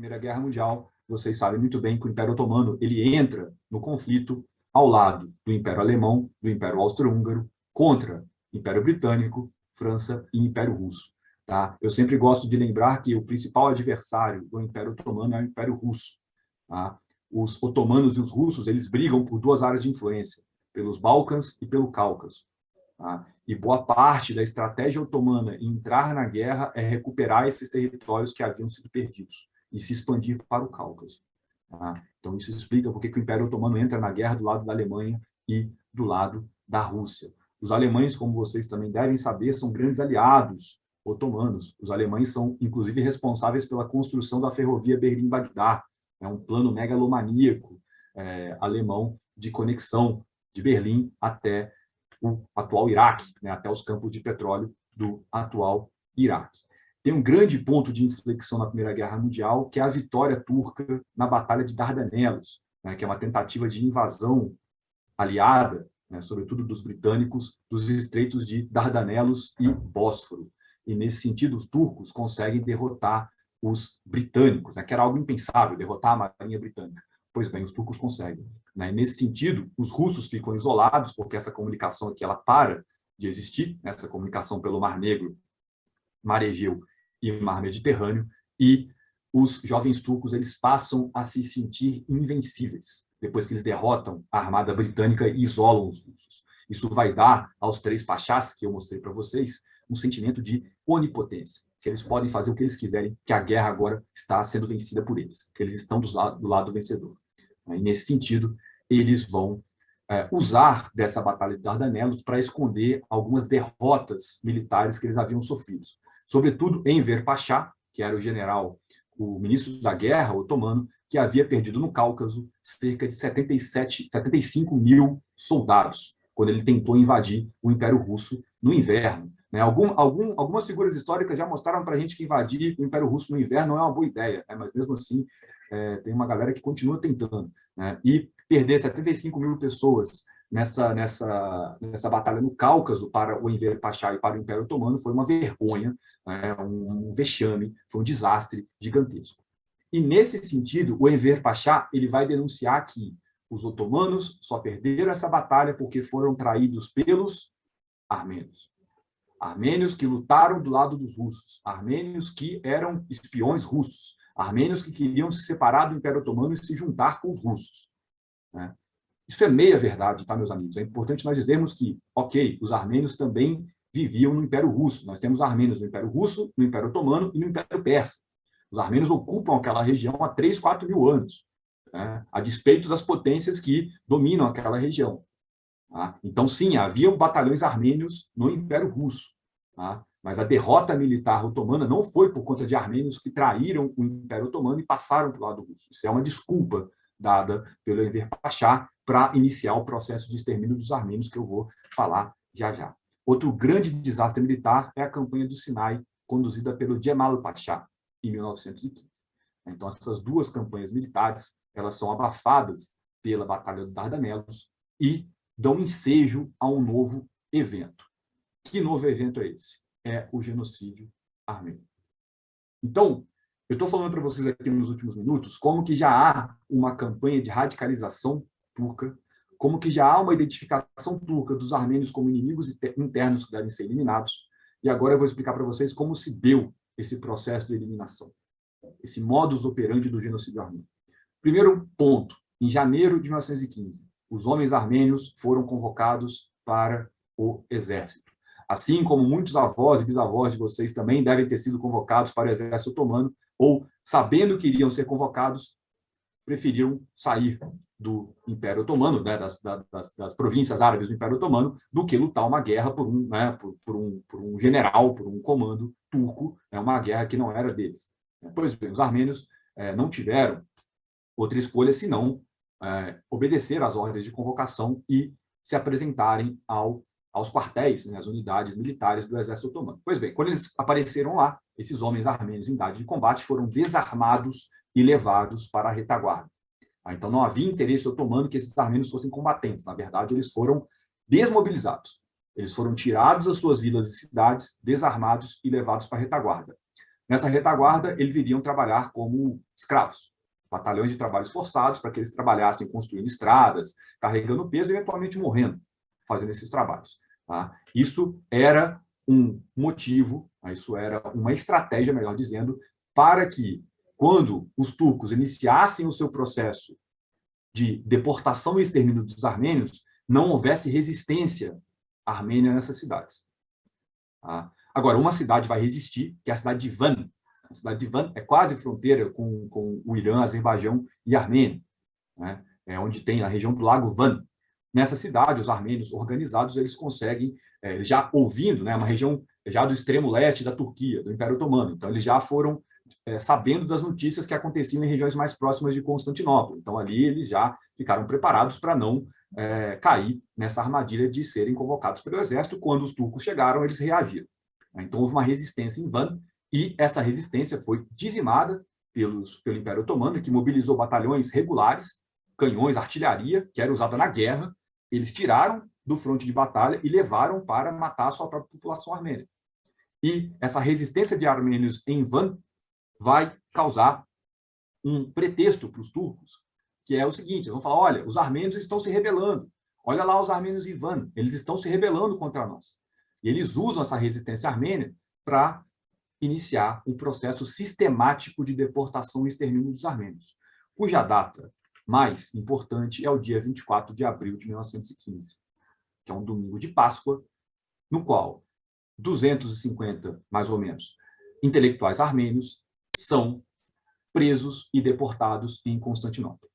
Primeira Guerra Mundial, vocês sabem muito bem que o Império Otomano ele entra no conflito ao lado do Império Alemão, do Império Austro-Húngaro, contra o Império Britânico, França e Império Russo. Tá? Eu sempre gosto de lembrar que o principal adversário do Império Otomano é o Império Russo. Tá? Os otomanos e os russos eles brigam por duas áreas de influência, pelos Balcãs e pelo Cáucaso. Tá? E boa parte da estratégia otomana em entrar na guerra é recuperar esses territórios que haviam sido perdidos e se expandir para o Cáucaso. Tá? Então, isso explica por que o Império Otomano entra na guerra do lado da Alemanha e do lado da Rússia. Os alemães, como vocês também devem saber, são grandes aliados otomanos. Os alemães são, inclusive, responsáveis pela construção da ferrovia Berlim-Bagdá, um plano megalomaníaco alemão de conexão de Berlim até o atual Iraque, até os campos de petróleo do atual Iraque. Tem um grande ponto de inflexão na Primeira Guerra Mundial, que é a vitória turca na Batalha de Dardanelos, que é uma tentativa de invasão aliada, sobretudo dos britânicos, dos estreitos de Dardanelos e Bósforo. E, nesse sentido, os turcos conseguem derrotar os britânicos, que era algo impensável, derrotar a marinha britânica. Pois bem, os turcos conseguem. E, nesse sentido, os russos ficam isolados, porque essa comunicação aqui ela para de existir, essa comunicação pelo Mar Negro, Mar Egeu e Mar Mediterrâneo, e os jovens turcos eles passam a se sentir invencíveis, depois que eles derrotam a armada britânica e isolam os russos. Isso vai dar aos três pachás, que eu mostrei para vocês, um sentimento de onipotência, que eles podem fazer o que eles quiserem, que a guerra agora está sendo vencida por eles, que eles estão do lado vencedor. E, nesse sentido, eles vão usar dessa Batalha de Dardanelos para esconder algumas derrotas militares que eles haviam sofrido. Sobretudo Enver Pasha, que era o general, o ministro da guerra otomano, que havia perdido no Cáucaso cerca de 75 mil soldados, quando ele tentou invadir o Império Russo no inverno. Algumas figuras históricas já mostraram para a gente que invadir o Império Russo no inverno não é uma boa ideia, mas mesmo assim tem uma galera que continua tentando. E perder 75 mil pessoas nessa batalha no Cáucaso para o Enver Pasha e para o Império Otomano foi uma vergonha, um vexame, foi um desastre gigantesco. E, nesse sentido, o Enver Pasha ele vai denunciar que os otomanos só perderam essa batalha porque foram traídos pelos armênios. Armênios que lutaram do lado dos russos, armênios que eram espiões russos, armênios que queriam se separar do Império Otomano e se juntar com os russos. Isso é meia verdade, tá, meus amigos? É importante nós dizermos que, ok, os armênios também viviam no Império Russo. Nós temos armênios no Império Russo, no Império Otomano e no Império Persa. Os armênios ocupam aquela região há 3, 4 mil anos, a despeito das potências que dominam aquela região. Então, sim, havia batalhões armênios no Império Russo, mas a derrota militar otomana não foi por conta de armênios que traíram o Império Otomano e passaram para o lado russo. Isso é uma desculpa dada pelo Enver Pasha para iniciar o processo de extermínio dos armênios, que eu vou falar já já. Outro grande desastre militar é a campanha do Sinai, conduzida pelo Djemal Pasha, em 1915. Então, essas duas campanhas militares elas são abafadas pela Batalha de Dardanelos e dão ensejo a um novo evento. Que novo evento é esse? É o genocídio armênio. Então, eu estou falando para vocês aqui nos últimos minutos como que já há uma campanha de radicalização turca, como que já há uma identificação turca dos armênios como inimigos internos que devem ser eliminados, e agora eu vou explicar para vocês como se deu esse processo de eliminação, esse modus operandi do genocídio armênio. Primeiro ponto, em janeiro de 1915, os homens armênios foram convocados para o exército. Assim como muitos avós e bisavós de vocês também devem ter sido convocados para o exército otomano, ou, sabendo que iriam ser convocados, preferiram sair do Império Otomano, das províncias árabes do Império Otomano, do que lutar uma guerra por um general, por um comando turco, uma guerra que não era deles. Pois bem, os armênios não tiveram outra escolha senão obedecer às ordens de convocação e se apresentarem aos quartéis, às unidades militares do exército otomano. Pois bem, quando eles apareceram lá, esses homens armênios em idade de combate foram desarmados e levados para a retaguarda. Então, não havia interesse otomano que esses armênios fossem combatentes. Na verdade, eles foram desmobilizados. Eles foram tirados das suas vilas e cidades, desarmados e levados para a retaguarda. Nessa retaguarda, eles iriam trabalhar como escravos, batalhões de trabalhos forçados para que eles trabalhassem construindo estradas, carregando peso e eventualmente morrendo fazendo esses trabalhos. Tá? Isso era um motivo, isso era uma estratégia, melhor dizendo, para que, quando os turcos iniciassem o seu processo de deportação e extermínio dos armênios, não houvesse resistência armênia nessas cidades. Tá? Agora, uma cidade vai resistir, que é a cidade de Van. A cidade de Van é quase fronteira com o Irã, Azerbaijão e Armênia, né? É onde tem a região do Lago Van. Nessa cidade, os armênios organizados eles conseguem, já ouvindo, né, uma região já do extremo leste da Turquia, do Império Otomano. Então, eles já foram sabendo das notícias que aconteciam em regiões mais próximas de Constantinopla. Então, ali eles já ficaram preparados para não cair nessa armadilha de serem convocados pelo exército. Quando os turcos chegaram, eles reagiram. Então, houve uma resistência em Van, e essa resistência foi dizimada pelo Império Otomano, que mobilizou batalhões regulares, canhões, artilharia, que era usada na guerra. Eles tiraram do fronte de batalha e levaram para matar a sua própria população armênia. E essa resistência de armênios em Van vai causar um pretexto para os turcos, que é o seguinte: eles vão falar, olha, os armênios estão se rebelando, olha lá os armênios em Van, eles estão se rebelando contra nós. E eles usam essa resistência armênia para iniciar um processo sistemático de deportação e extermínio dos armênios, cuja data mais importante é o dia 24 de abril de 1915, que é um domingo de Páscoa, no qual 250, mais ou menos, intelectuais armênios são presos e deportados em Constantinopla.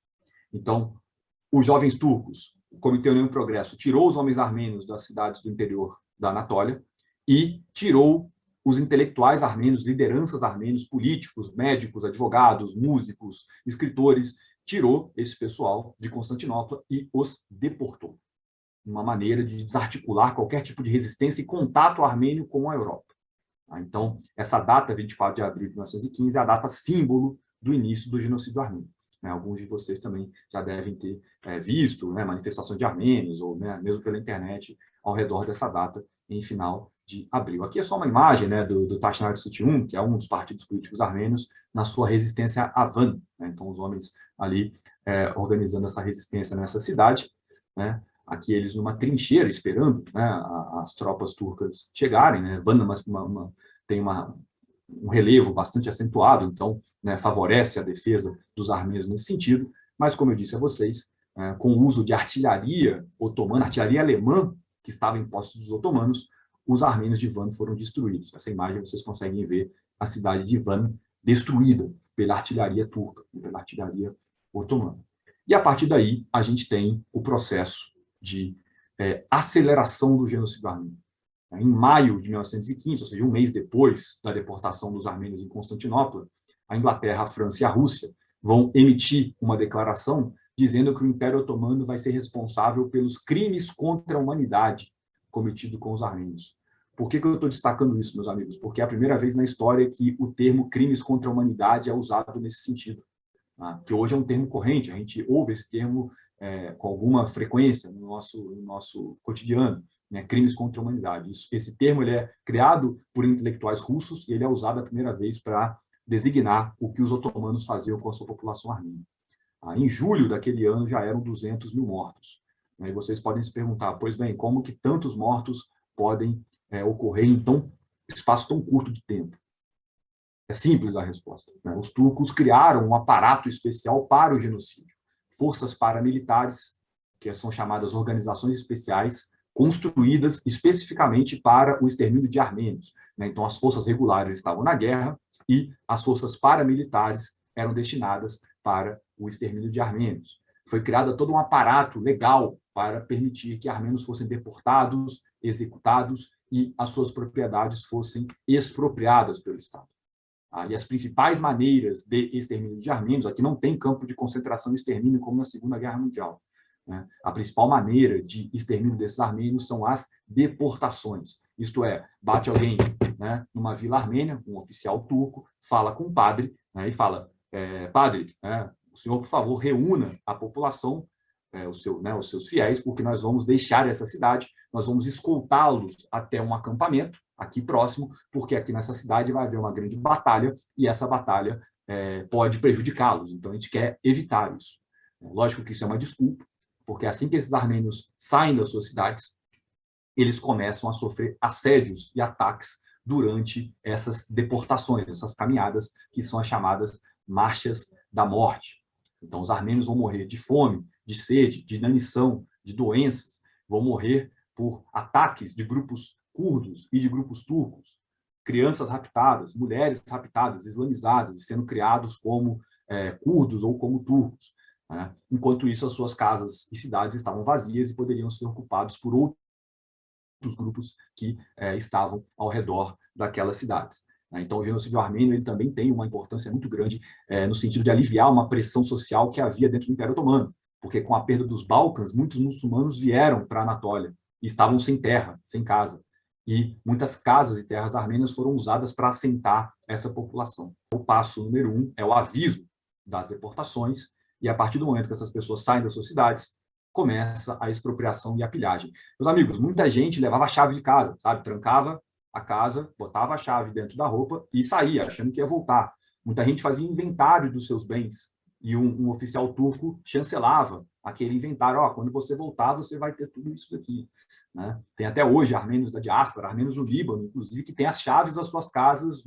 Então, os jovens turcos, o Comitê União e Progresso, tirou os homens armênios das cidades do interior da Anatólia e tirou os intelectuais armênios, lideranças armênios, políticos, médicos, advogados, músicos, escritores, tirou esse pessoal de Constantinopla e os deportou. Uma maneira de desarticular qualquer tipo de resistência e contato armênio com a Europa. Então, essa data, 24 de abril de 1915, é a data símbolo do início do genocídio armênio. Alguns de vocês também já devem ter visto manifestações de armênios, ou mesmo pela internet, ao redor dessa data, em final de abril. Aqui é só uma imagem do Tashnart Sutyun, que é um dos partidos políticos armênios, na sua resistência a Van. Então, os homens ali organizando essa resistência nessa cidade. Aqui eles numa trincheira, esperando as tropas turcas chegarem. Van tem um relevo bastante acentuado, então favorece a defesa dos armênios nesse sentido, mas, como eu disse a vocês, com o uso de artilharia otomana, artilharia alemã, que estava em posse dos otomanos, os armênios de Van foram destruídos. Essa imagem vocês conseguem ver a cidade de Van destruída pela artilharia turca, pela artilharia otomana. E, a partir daí, a gente tem o processo de aceleração do genocídio armênio. Em maio de 1915, ou seja, um mês depois da deportação dos armênios em Constantinopla, a Inglaterra, a França e a Rússia vão emitir uma declaração dizendo que o Império Otomano vai ser responsável pelos crimes contra a humanidade cometidos com os armênios. Por que eu estou destacando isso, meus amigos? Porque é a primeira vez na história que o termo crimes contra a humanidade é usado nesse sentido. Que hoje é um termo corrente, a gente ouve esse termo com alguma frequência no nosso cotidiano. Crimes contra a humanidade. Esse termo ele é criado por intelectuais russos e ele é usado a primeira vez para designar o que os otomanos faziam com a sua população armênia. Em julho daquele ano já eram 200 mil mortos. E vocês podem se perguntar, pois bem, como que tantos mortos podem ocorrer em espaço tão curto de tempo? É simples a resposta. Os turcos criaram um aparato especial para o genocídio. Forças paramilitares, que são chamadas organizações especiais, construídas especificamente para o extermínio de armênios. Então, as forças regulares estavam na guerra e as forças paramilitares eram destinadas para o extermínio de armênios. Foi criado todo um aparato legal para permitir que armênios fossem deportados, executados e as suas propriedades fossem expropriadas pelo Estado. E as principais maneiras de extermínio de armênios, aqui não tem campo de concentração e extermínio como na Segunda Guerra Mundial. A principal maneira de extermínio desses armênios são as deportações. Isto é, bate alguém numa vila armênia, um oficial turco, fala com o padre e fala, padre, o senhor, por favor, reúna a população, os seus fiéis, porque nós vamos deixar essa cidade, nós vamos escoltá-los até um acampamento, aqui próximo, porque aqui nessa cidade vai haver uma grande batalha e essa batalha pode prejudicá-los. Então, a gente quer evitar isso. Lógico que isso é uma desculpa, porque assim que esses armênios saem das suas cidades, eles começam a sofrer assédios e ataques durante essas deportações, essas caminhadas, que são as chamadas marchas da morte. Então, os armênios vão morrer de fome, de sede, de inanição, de doenças, vão morrer por ataques de grupos curdos e de grupos turcos, crianças raptadas, mulheres raptadas, islamizadas, sendo criados como curdos ou como turcos. Né? Enquanto isso, as suas casas e cidades estavam vazias e poderiam ser ocupados por outros grupos que estavam ao redor daquelas cidades. Então, o genocídio armênio ele também tem uma importância muito grande no sentido de aliviar uma pressão social que havia dentro do Império Otomano, porque com a perda dos Balcãs, muitos muçulmanos vieram para a Anatólia e estavam sem terra, sem casa. E muitas casas e terras armênias foram usadas para assentar essa população. O passo número 1 é o aviso das deportações, e a partir do momento que essas pessoas saem das suas cidades, começa a expropriação e a pilhagem. Meus amigos, muita gente levava a chave de casa, sabe? Trancava a casa, botava a chave dentro da roupa e saía, achando que ia voltar. Muita gente fazia inventário dos seus bens e um oficial turco chancelava aquele inventário. Quando você voltar, você vai ter tudo isso daqui. Né? Tem até hoje armênios da diáspora, armênios no Líbano, inclusive, que têm as chaves das suas casas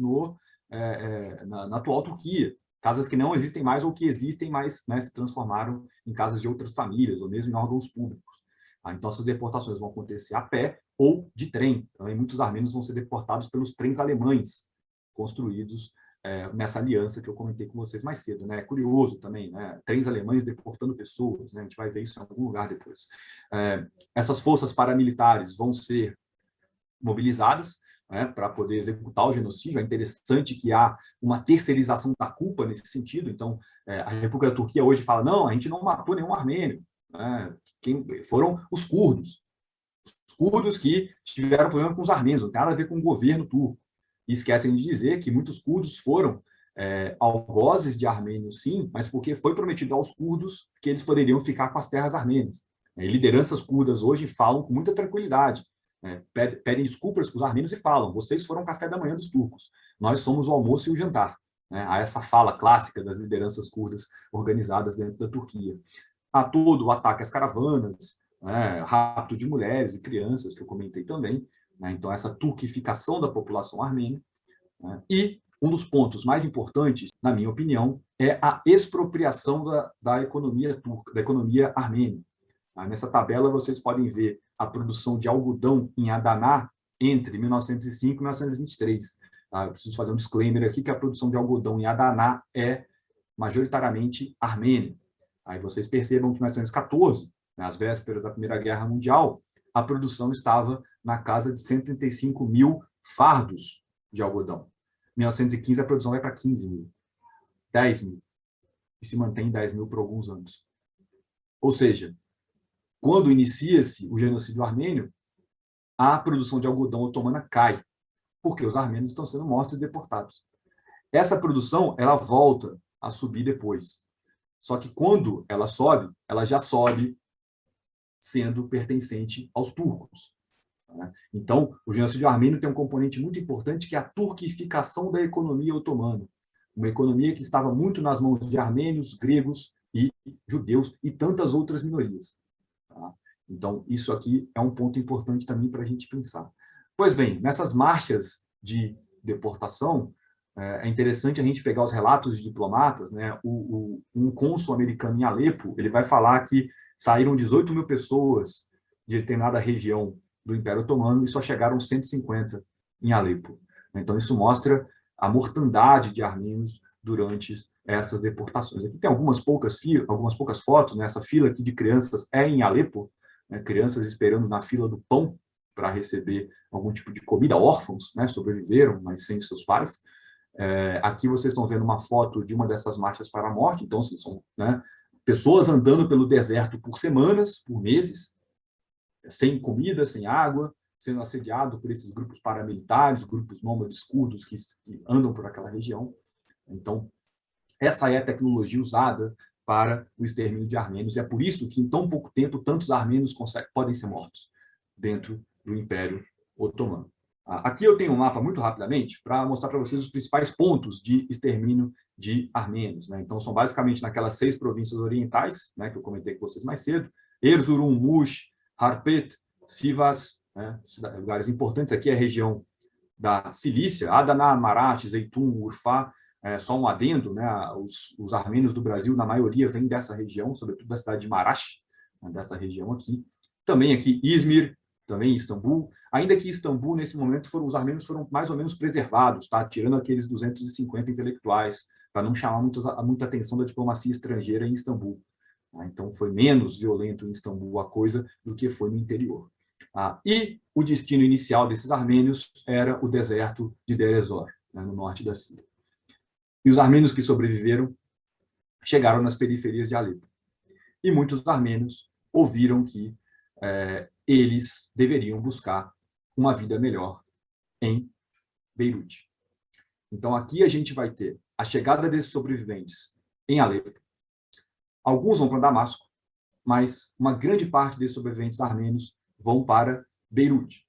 na atual Turquia. Casas que não existem mais ou que existem, mas se transformaram em casas de outras famílias, ou mesmo em órgãos públicos. Então, essas deportações vão acontecer a pé ou de trem. Também muitos armênios vão ser deportados pelos trens alemães, construídos nessa aliança que eu comentei com vocês mais cedo. Né? É curioso também, né? Trens alemães deportando pessoas, né? A gente vai ver isso em algum lugar depois. Essas forças paramilitares vão ser mobilizadas para poder executar o genocídio. É interessante que há uma terceirização da culpa nesse sentido. Então, a República da Turquia hoje fala, não, a gente não matou nenhum armênio. Né? Quem foram os curdos. Os curdos que tiveram problema com os armênios, não tem nada a ver com o governo turco. E esquecem de dizer que muitos curdos foram algozes de armênios, sim, mas porque foi prometido aos curdos que eles poderiam ficar com as terras armênias. E lideranças curdas hoje falam com muita tranquilidade, pedem desculpas para os armênios e falam, vocês foram o café da manhã dos turcos, nós somos o almoço e o jantar. Há essa fala clássica das lideranças curdas organizadas dentro da Turquia. Há todo o ataque às caravanas, rapto de mulheres e crianças, que eu comentei também. Então, essa turquificação da população armênia. E um dos pontos mais importantes, na minha opinião, é a expropriação da economia turca, da economia armênia. Nessa tabela, vocês podem ver a produção de algodão em Adana entre 1905 e 1923. Eu preciso fazer um disclaimer aqui que a produção de algodão em Adana é majoritariamente armênia. Aí vocês percebam que em 1914, nas vésperas da Primeira Guerra Mundial, a produção estava na casa de 135 mil fardos de algodão. Em 1915, a produção vai para 15 mil, 10 mil, e se mantém em 10 mil por alguns anos. Ou seja, quando inicia-se o genocídio armênio, a produção de algodão otomana cai, porque os armênios estão sendo mortos e deportados. Essa produção ela volta a subir depois. Só que quando ela sobe, ela já sobe sendo pertencente aos turcos. Então, o genocídio armênio tem um componente muito importante, que é a turquificação da economia otomana. Uma economia que estava muito nas mãos de armênios, gregos e judeus e tantas outras minorias. Então, isso aqui é um ponto importante também para a gente pensar. Pois bem, nessas marchas de deportação, é interessante a gente pegar os relatos de diplomatas. Um cônsul americano em Alepo, ele vai falar que saíram 18 mil pessoas de determinada região do Império Otomano e só chegaram 150 em Alepo. Então, isso mostra a mortandade de armênios durante essas deportações. Aqui tem algumas poucas fotos. Essa fila aqui de crianças é em Alepo, crianças esperando na fila do pão para receber algum tipo de comida, órfãos, sobreviveram, mas sem seus pais. Aqui vocês estão vendo uma foto de uma dessas marchas para a morte. Então, assim, são pessoas andando pelo deserto por semanas, por meses, sem comida, sem água, sendo assediado por esses grupos paramilitares, grupos nômades curdos que andam por aquela região. Então, essa é a tecnologia usada para o extermínio de armênios. E é por isso que, em tão pouco tempo, tantos armênios podem ser mortos dentro do Império Otomano. Aqui eu tenho um mapa muito rapidamente para mostrar para vocês os principais pontos de extermínio de armênios, né? Então, são basicamente naquelas 6 províncias orientais, né, que eu comentei com vocês mais cedo: Erzurum, Muş, Harpet, Sivas, né, lugares importantes aqui, a região da Cilícia, Adana, Marath, Zeytun, Urfa. Só um adendo, né, os armênios do Brasil, na maioria, vêm dessa região, sobretudo da cidade de Maraş, né, dessa região aqui. Também aqui Izmir, também Istambul, ainda que Istambul, nesse momento, os armênios foram mais ou menos preservados, tá? Tirando aqueles 250 intelectuais, para não chamar muita atenção da diplomacia estrangeira em Istambul. Tá? Então, foi menos violento em Istambul a coisa do que foi no interior. E o destino inicial desses armênios era o deserto de Deir ez-Zor, né, no norte da Síria. E os armênios que sobreviveram chegaram nas periferias de Alepo. E muitos armênios ouviram que eles deveriam buscar uma vida melhor em Beirute. Então, aqui a gente vai ter a chegada desses sobreviventes em Alepo. Alguns vão para Damasco, mas uma grande parte desses sobreviventes armênios vão para Beirute,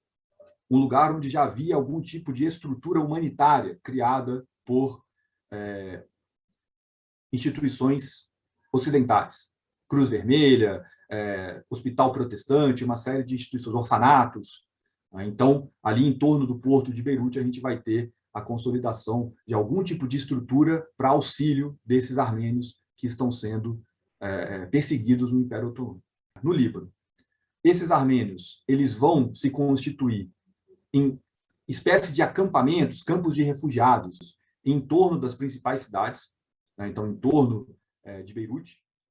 um lugar onde já havia algum tipo de estrutura humanitária criada por instituições ocidentais. Cruz Vermelha, Hospital Protestante, uma série de instituições, orfanatos. Então, ali em torno do porto de Beirute, a gente vai ter a consolidação de algum tipo de estrutura para auxílio desses armênios que estão sendo perseguidos no Império Otomano. No Líbano, esses armênios eles vão se constituir em espécie de acampamentos, campos de refugiados, em torno das principais cidades, né? Então, em torno de Beirute.